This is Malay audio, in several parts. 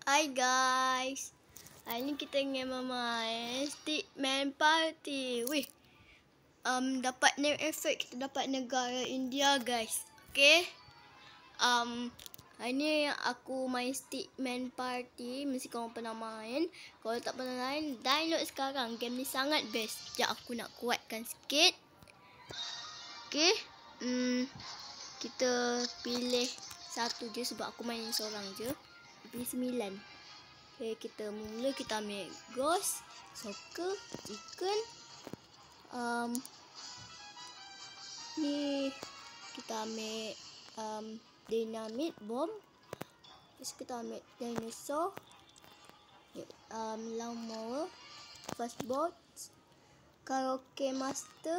Hai guys. Hari ni kita ingin bermain Stickman Party. Wih. Dapat name effect, kita dapat negara India guys. Okay. Hari ni aku main Stickman Party. Mesti korang pernah main. Kalau tak pernah main, download sekarang. Game ni sangat best. Sekejap aku nak kuatkan sikit. Okay. Kita pilih satu je sebab aku main seorang je. Pilih 9. Okay, kita mula kita ambil ghost, soccer, chicken. Ni kita ambil dynamite bomb. Terus kita ambil dinosaur. Lawnmower, fast boat, karaoke master.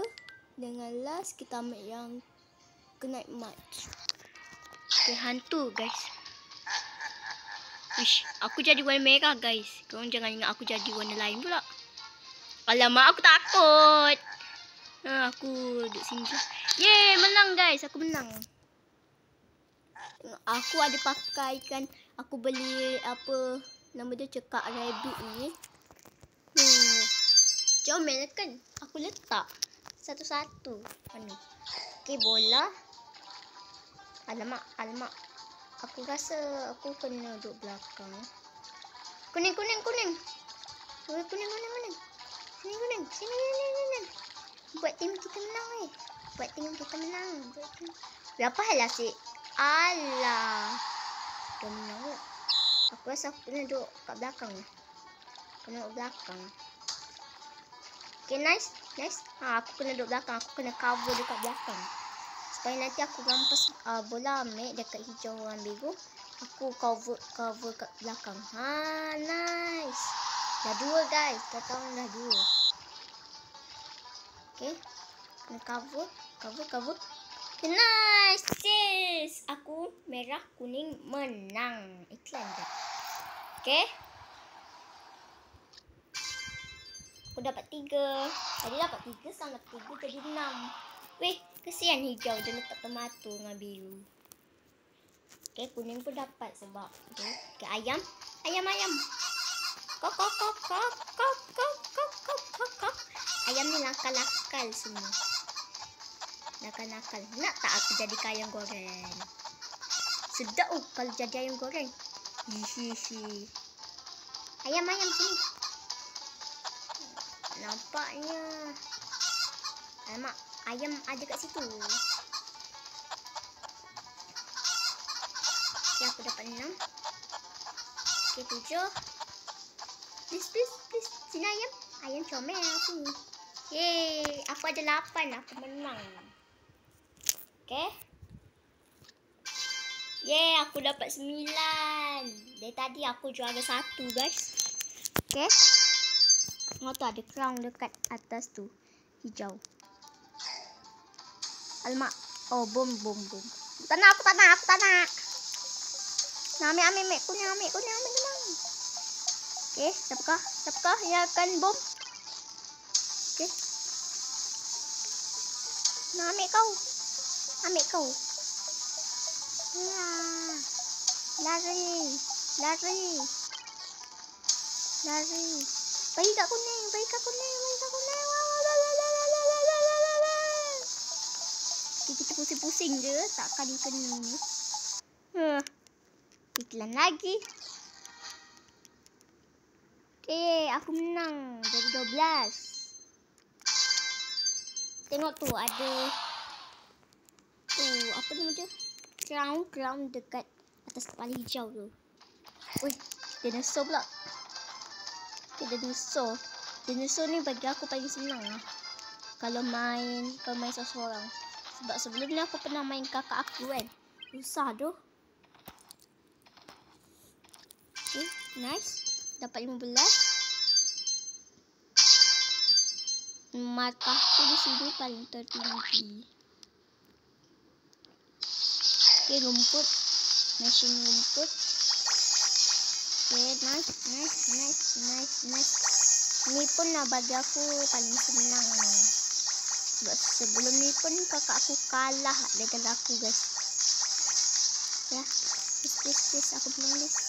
Dengan last kita ambil yang knight march. Okay, hantu guys. Ish, aku jadi warna merah guys. Korang jangan ingat aku jadi warna lain pula. Alamak, aku takut. Aku duduk sini je. Yeay, menang guys. Aku menang. Aku ada pakaikan. Aku beli apa nama dia, cekak rabbit ni. Comel kan. Aku letak satu-satu. Mana? Okay, bola. Alamak. Aku rasa aku kena duduk belakang. Kuning. Kuning. Sini. Buat tim kita menang Berapa hal asyik? Alah. Dah menang pula. Aku rasa aku kena duduk kat belakang. Okay, nice. Aku kena duduk belakang. Aku kena cover dekat belakang. Supaya nanti aku rampas bola ambil dekat hijau orang biru. Aku cover kat belakang. Nice. Dah 2 guys. Dah tahu dah 2. Okay. Kena cover. Okay, nice. Sis. Aku merah, kuning, menang. Iklan je. Okay. Aku dapat 3. Tadi dapat 3, sekarang dapat 3 jadi 6. Weh, kesian hijau dia letak tomato dengan biru. Okay, kuning pun dapat sebab tu. Okay, ayam. Kok. Ayam ni nakal semua. Nakal. Nak tak aku jadi ayam goreng? Sedap kalau jadi ayam goreng. Hihi. Ayam sini. Nampaknya. Alamak. Ayam ada kat situ. Okay, aku dapat 6. Okay, 7. Please. Sini ayam. Ayam comel sini. Yeay. Aku ada 8. Aku menang. Okay. Yeay. Aku dapat 9. Dari tadi aku juara 1 guys. Okay. Tengok tu ada crown dekat atas tu. Hijau. Alamak. Oh, bom. Tak nak, aku tak nak. Nah, ambil kuning. Okay, siapakah yang akan bom? Okay. Nah, ambil kau. Lari. Bagi kat kuning. Kita pusing-pusing je, takkan kena ni. Iklan lagi. Okay, aku menang. Jadi 12. Tengok tu ada tu apa nama dia? Crown dekat atas kepala hijau tu. Wih, dinosaur pula. Okay, dinosaur ni bagi aku paling senang lah. Kalau main seorang. Sebab sebelum ni aku pernah main kakak aku kan. Susah tu. Okay, nice. Dapat 15. Markahku di sini paling tertinggi. Okay, rumput. Machine rumput. Okay, nice. Ni pun lah bagi aku paling senang. Sebab sebelum ni pun kakak aku kalah dengan aku guys. Ya, please aku belum list.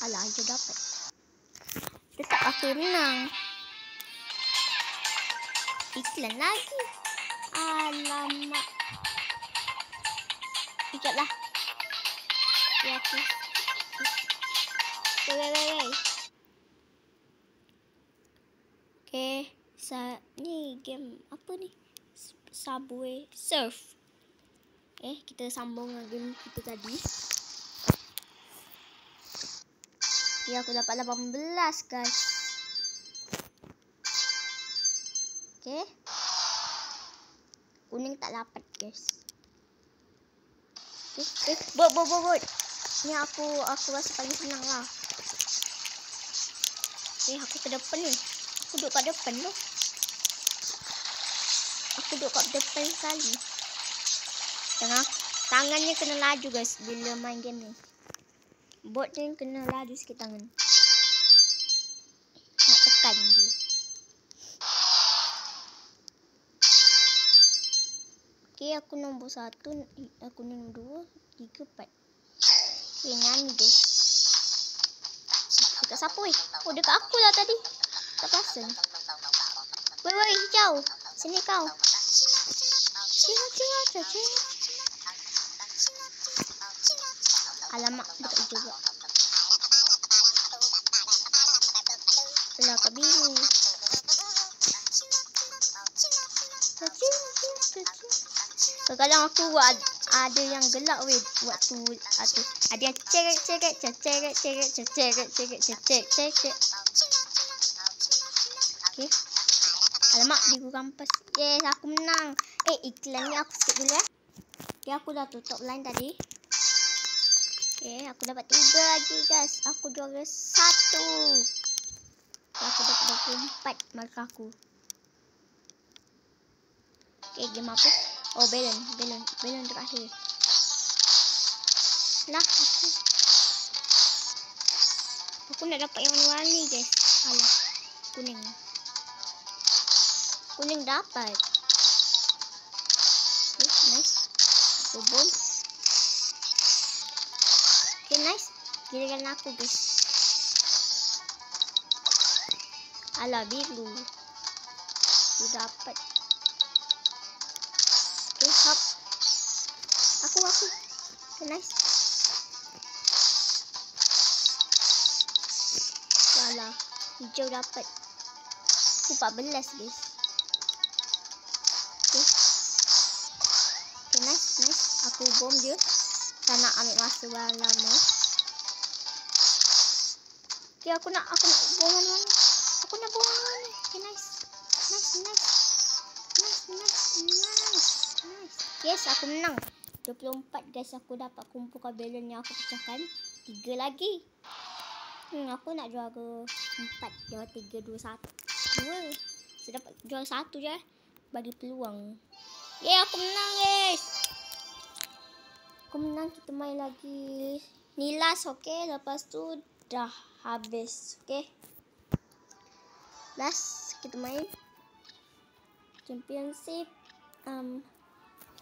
Alah, hijau dapat. Tetap aku yang menang. Iklan lagi. Alamak. Ikatlah. Ya, aku. Wei. Okay. Ni game apa ni? Subway Surf. Kita sambung dengan game kita tadi. Ya, aku dapat 18 guys. Okay. Kuning tak dapat guys. Bot. Ni aku rasa paling senang lah. Aku ke depan ni. Aku duduk kat depan tu. Aku duduk kat depan sekali. Tangannya kena laju guys bila main game ni. Bot ni kena laju sikit tangan. Nak tekan dia. Okay, aku nombor 1. Aku nombor 2, 3, 4. Okay, nyanyi guys. Dekat siapa weh? Oh, dekat aku lah tadi. Tak perasan. Weh, hijau. Sini kau. Alamak, dekat hijau pula. Alah, kat biru. Kadang aku ada yang gelap weh waktu ada yang ceret. Okey. Alamak, dia rampas. Yes, aku menang. Iklan ni aku skip dulu Okay, aku dah tutup line tadi. Okay, aku dapat 3 lagi guys. Aku juara 1. Aku dapat 24 markah aku. Okay, game apa? Oh, balon terakhir. Lah, aku nak dapat yang warna-warni guys. Alah, kuning dapat. Okay, nice. Bom. Okay, nice. Giliran aku guys. Alah, biru. Dia dapat. Okay, hop. Aku. Okay, nice. Alah, hijau dapat. Aku 14 guys. Okay, nice. Aku bom dia. Tak nak ambil masa lama. Okay, aku nak bom mana. Okay, nice. Yes, aku menang. 24 guys, aku dapat kumpulkan balon yang aku pecahkan. 3 lagi. Aku nak juara 4. Juara 3, 2, 1. Saya dapat juara 1 je. Bagi peluang. Aku menang guys. Aku menang. Kita main lagi. Ni last, okay. Lepas tu dah habis, okay. Last, kita main championship.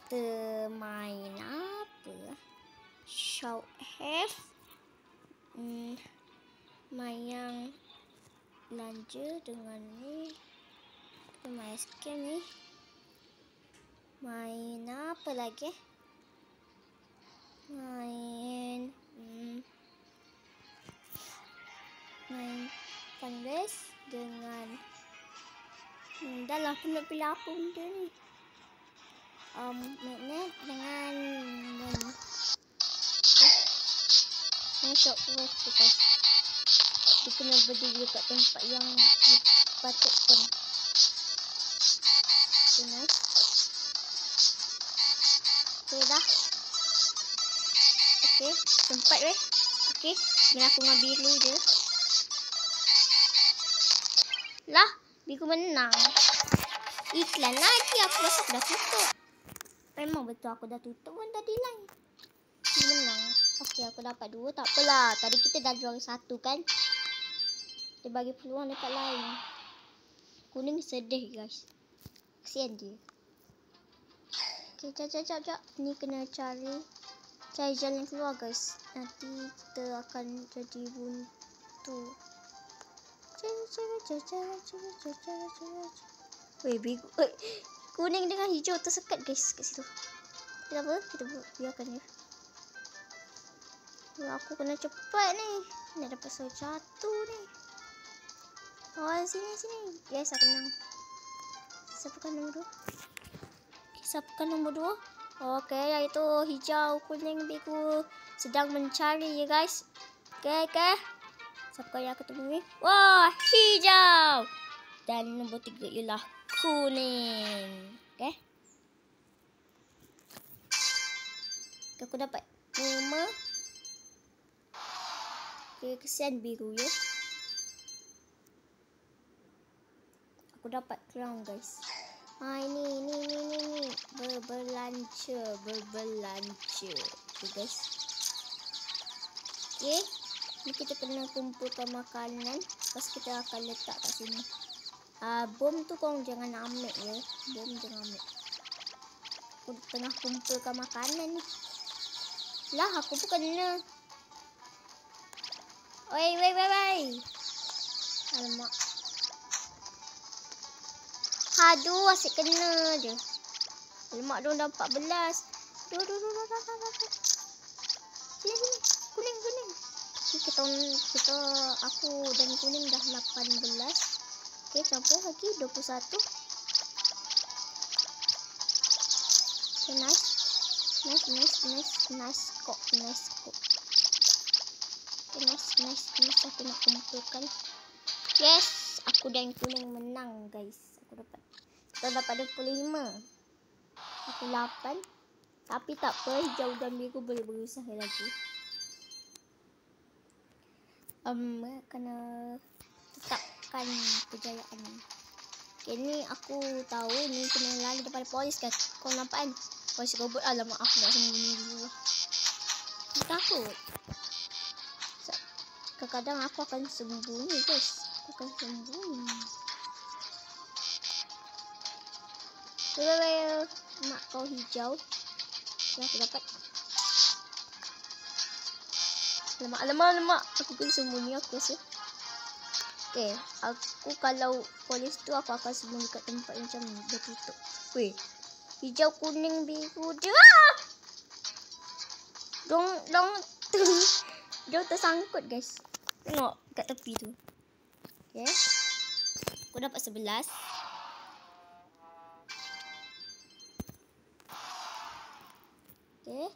Kita main apa? Shout have. Main yang belanja dengan ni. Kita main scam ni. Main apa lagi? Main Fungus dengan dah lah, aku nak pilih apa benda ni. Magnet dengan shot wave tu guys. Dia kena berdiri dekat tempat yang dipatutkan. Okay, nice. Okay, dah. Okay, sempat weh. Okay, ni aku dengan biru je. Lah, biru menang. Iklan lagi, aku rasa aku dah tutup. Memang betul aku dah tutup kan tadi line. Dia menang. Okay, aku dapat 2, tak apalah. Tadi kita dah juara 1 kan. Dia bagi peluang dekat lain. Kuning sedih guys. Kesian dia. Okay, jap. Ni kena cari cari jalan keluar guys. Nanti kita akan jadi buntu. Weh, bego. Kuning dengan hijau tersekat guys kat situ. Kenapa? Kita biarkan dia. Aku kena cepat ni. Nak dapat salah satu ni. Oh, sini. Yes, aku menang. Siapakah nombor 2? Siapakah nombor 2? Okey, iaitu hijau, kuning, biru sedang mencari ya guys. Okey. Siapakah yang aku temui? Wah, hijau. Dan nombor 3 ialah kuning. Okey. Aku dapat 5. Okay, kesian biru ya. Aku dapat crown guys. Ini berbelanja. Okay guys. Okay. Ni kita kena kumpulkan makanan. Lepas kita akan letak kat sini. Bom tu korang jangan ambil ya. Bom jangan ambil. Aku tengah kumpulkan makanan ni. Lah, aku pun kena. Wei. Alamak. Aduh, asyik kena je. Alamak, dia dah 14. Duh. Sini. Kuning. Aku dan kuning dah 18. Okey, campur lagi 21. Okay, nice kok. Okay, nice. Aku nak kumpulkan. Yes, aku dan kuning menang guys. Kita dapat 25. Aku 8. Tapi tak apa, hijau dan biru boleh berusaha lagi. Kena tetapkan kejayaan ni. Okay, ni aku tahu ni kena lari daripada polis kan. Kau nampak kan? Polis robot. Alamak, aku nak sembunyi dulu. Aku takut. Kadang-kadang aku akan sembunyi guys. Well, mak kau hijau. Ya, aku dapat. Alamak. Aku kena sembunyi aku rasa. Okay, aku kalau polis tu aku akan sembunyi kat tempat macam ni. Dia tutup. Weh, hijau, kuning, biru dia. Dia tersangkut guys. Tengok kat tepi tu. Okay. Aku dapat 11. Okay.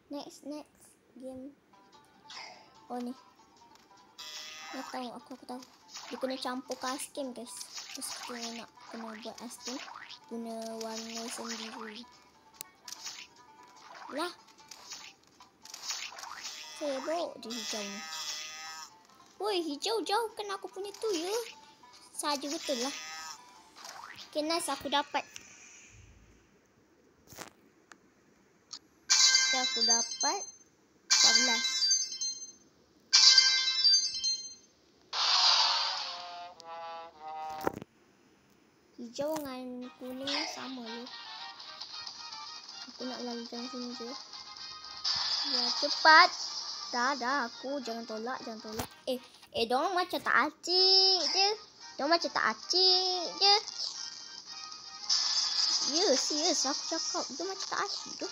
Next game. Oh ni. Aku tahu. Dia kena campur ice cream guys. Terus kita nak kena buat ice cream guna warna sendiri. Lah. Sibuk dia hijau ni. Woi, hijau jauhkan aku punya tu ya. Saja betul lah. Okay, nice, aku dapat. Okay, aku dapat 14. Hijau dengan kuning sama je. Aku nak lari dari sini je. Ya, cepat. Dah aku. Jangan tolak. Diorang macam tak acik je. Ya, serius aku cakap. Dia macam tak acik tu.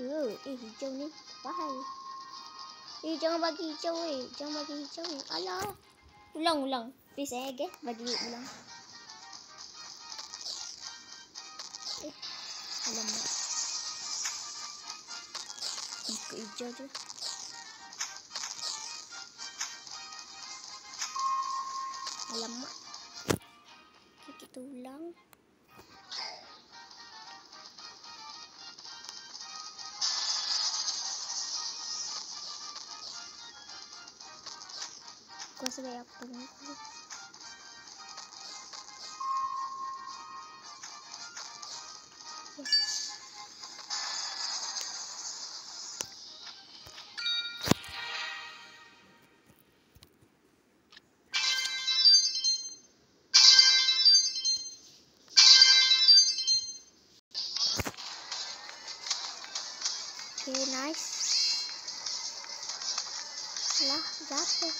Ya, hijau ni bahaya. Jangan bagi hijau Alah. Ulang. Please okay. Bagi ulang. Alamak. Ikut hijau je. Alamak. Okay, kita ulang. Aku rasa baik aku tengok dulu. Yes. Okay, nice. Lah, jatuh.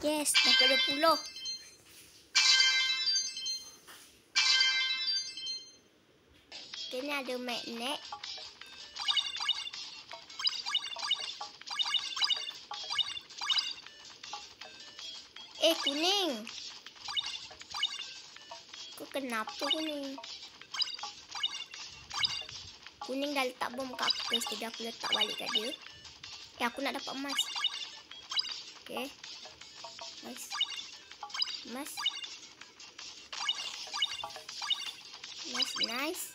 Yes, dapat 20. Ini ada magnet. Kuning. Kok kenapa kuning? Kuning dah letak bom kat aku guys. Jadi aku letak balik kat dia. Aku nak dapat emas. Okay. Nice. Emas. Nice.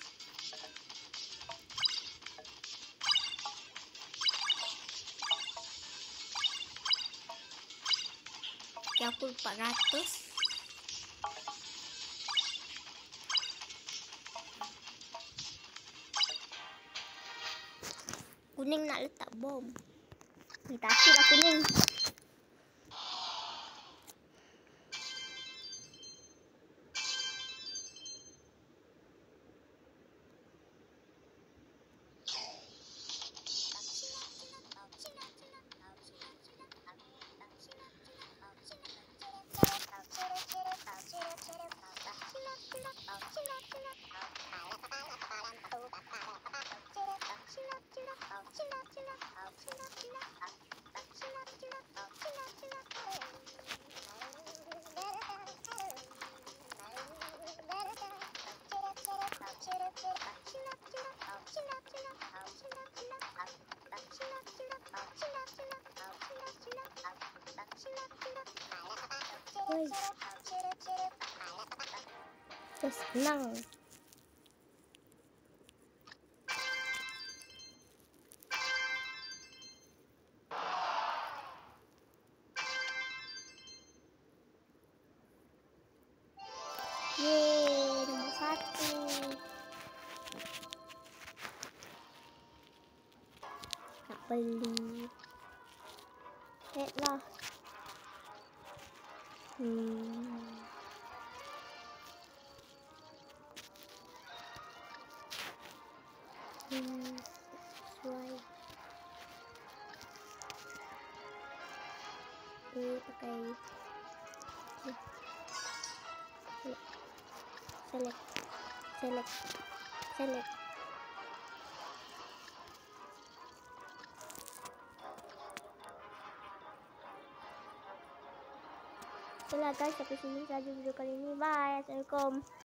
Okay, aku 400. Kuning nak letak bom. Ni takut lah kuning. Senang. Yeay, nomor 1. Nak beli. Lah. Sesuai. Pakai select. Itulah guys, sampai sini saja video kali ini. Bye. Assalamualaikum.